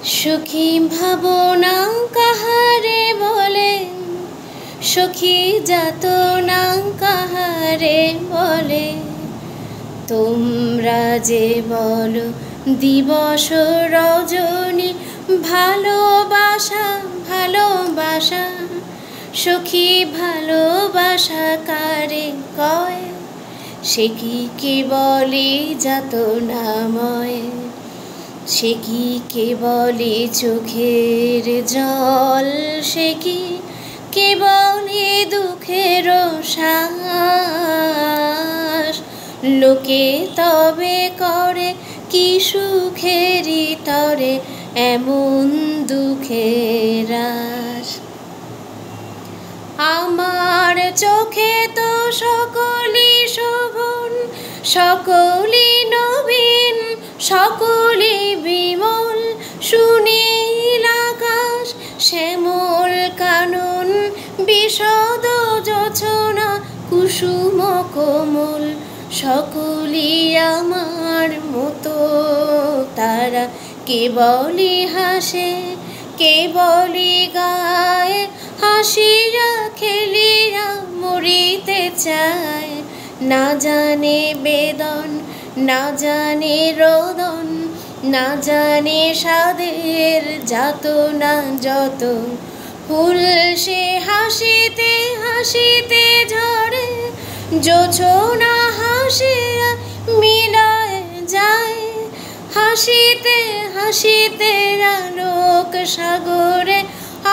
সুখী ভাবনা কাহারে বলে, সখী যাতনা কাহারে বলে। তোমরা যে বলো দিবস রজনী ভালোবাসা ভালোবাসা, সখী ভালোবাসা কারে কয়? সে কি কেবলই যাতনাময়, সে কি কেবলই চোখের জল, সে কি কেবলই দুঃখের শ্বাস। লোকে তবে করে কি সুখেরই তরে এমন দুঃখের আশ। আমার চোখে তো সকলই শোভন, সকলই নবীন, সকলই বিমল। সুনীল আকাশ, শ্যামল কানন, বিশদ জোছনা, কুসুম কোমল। সকলই আমার মতো তারা, কেবলই হাসে কেবলই গায়। হাসিয়া খেলিয়া মরিতে চায়, না জানে বেদন না জানে রোদন, না জানে স্বাদের যাতনা যত। ফুল সে হাসিতে হাসিতে ঝরে, জোছনা হাসিয়া মিলায় যায়। হাসিতে হাসিতে আলোক সাগরে,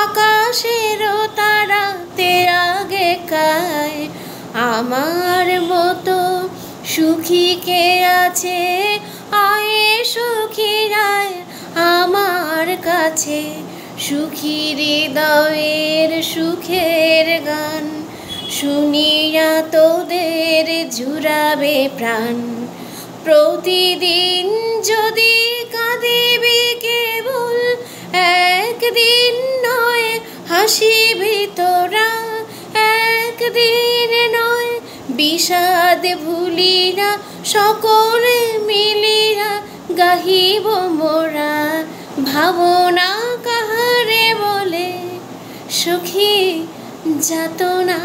আকাশের তারাতে আগে কায়। আমার মতো সুখী কে আছে, আয় সুখী রায় আমার কাছে। সুখী হৃদয়ের সুখের গান, শুনিয়া তোদের জুড়াবে প্রাণ। প্রতিদিন যদি কাঁদিবি কেবল, একদিন নয় হাসিবি তোরা। একদিন নয় বিষাদ ভুলিয়া, সকলে মিলিয়া গাহিব মোরা। ভাবনা কাহারে বলে, সখী যাতনা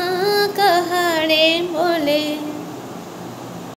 কাহারে বলে।